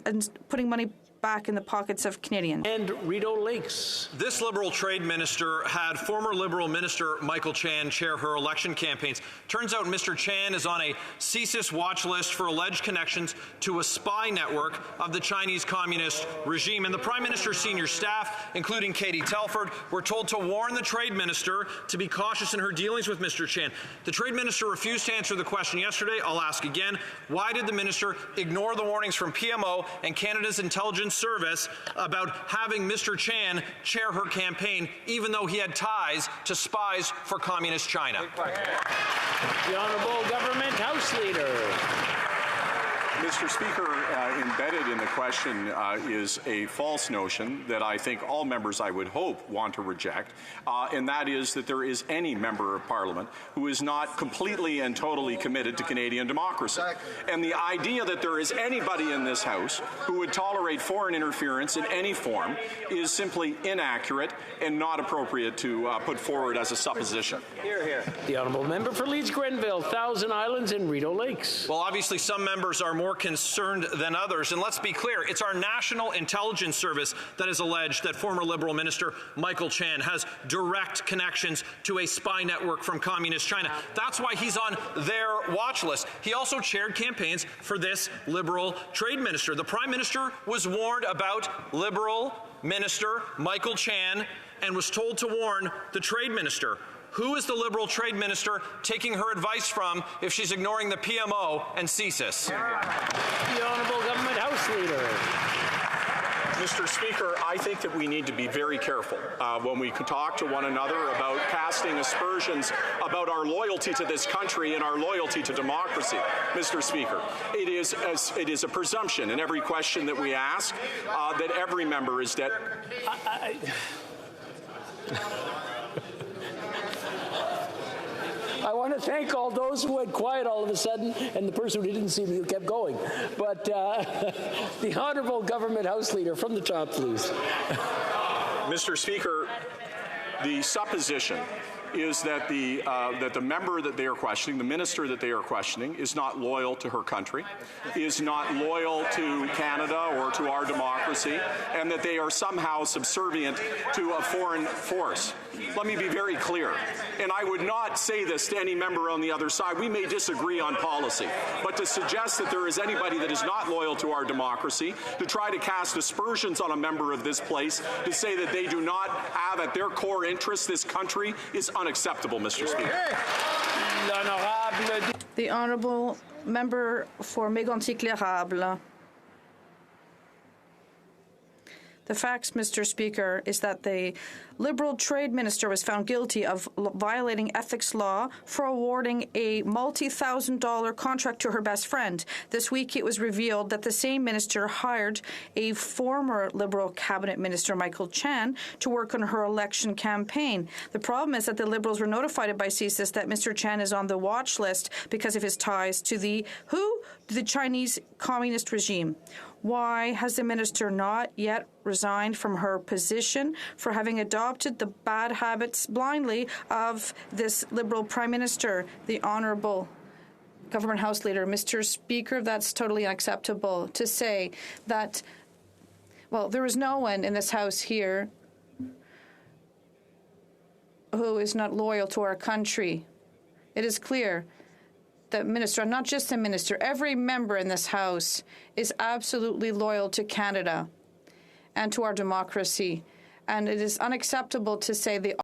and putting money back in the pockets of Canadians. And Rideau Lakes. This Liberal Trade Minister had former Liberal Minister Michael Chan chair her election campaigns. Turns out Mr. Chan is on a CSIS watch list for alleged connections to a spy network of the Chinese Communist regime. And the Prime Minister's senior staff, including Katie Telford, were told to warn the Trade Minister to be cautious in her dealings with Mr. Chan. The Trade Minister refused to answer the question yesterday. I'll ask again. Why did the Minister ignore the warnings from PMO and Canada's intelligence service about having Mr. Chan chair her campaign, even though he had ties to spies for Communist China? The Honourable Government House Leader. Mr. Speaker, embedded in the question is a false notion that I think all members, I would hope, want to reject, and that is that there is any member of Parliament who is not completely and totally committed to Canadian democracy. And the idea that there is anybody in this House who would tolerate foreign interference in any form is simply inaccurate and not appropriate to put forward as a supposition. Hear, hear. The Honourable Member for Leeds-Grenville, Thousand Islands and Rideau Lakes. Well, obviously some members are more concerned than others, and let's be clear, it's our National Intelligence Service that has alleged that former Liberal Minister Michael Chan has direct connections to a spy network from Communist China. That's why he's on their watch list. He also chaired campaigns for this Liberal Trade Minister. The Prime Minister was warned about Liberal Minister Michael Chan and was told to warn the Trade Minister. Who is the Liberal Trade Minister taking her advice from if she's ignoring the PMO and CSIS? The Honourable Government House Leader. Mr. Speaker, I think that we need to be very careful when we talk to one another about casting aspersions about our loyalty to this country and our loyalty to democracy. Mr. Speaker, it is a presumption in every question that we ask that every member is dead. I want to thank all those who went quiet all of a sudden and the person who didn't see me who kept going. But the Honourable Government House Leader from the top, please. Mr. Speaker, the supposition is that the member that they are questioning, the minister that they are questioning, is not loyal to her country, is not loyal to Canada or to our democracy, and that they are somehow subservient to a foreign force. Let me be very clear, and I would not say this to any member on the other side. We may disagree on policy, but to suggest that there is anybody that is not loyal to our democracy, to try to cast aspersions on a member of this place, to say that they do not have at their core interest this country is unacceptable, Mr. Speaker. The Honourable Member for Mégantic-L'Érable. The facts, Mr. Speaker, is that the Liberal Trade Minister was found guilty of violating ethics law for awarding a multi-$1,000 contract to her best friend. This week it was revealed that the same minister hired a former Liberal Cabinet Minister, Michael Chan, to work on her election campaign. The problem is that the Liberals were notified by CSIS that Mr. Chan is on the watch list because of his ties to the Chinese Communist regime. Why has the minister not yet resigned from her position for having adopted the bad habits blindly of this Liberal Prime Minister? The Honourable Government House Leader. Mr. Speaker, that's totally unacceptable to say that, well, there is no one in this House here who is not loyal to our country. It is clear. The minister, not just the minister, every member in this House is absolutely loyal to Canada and to our democracy. And it is unacceptable to say the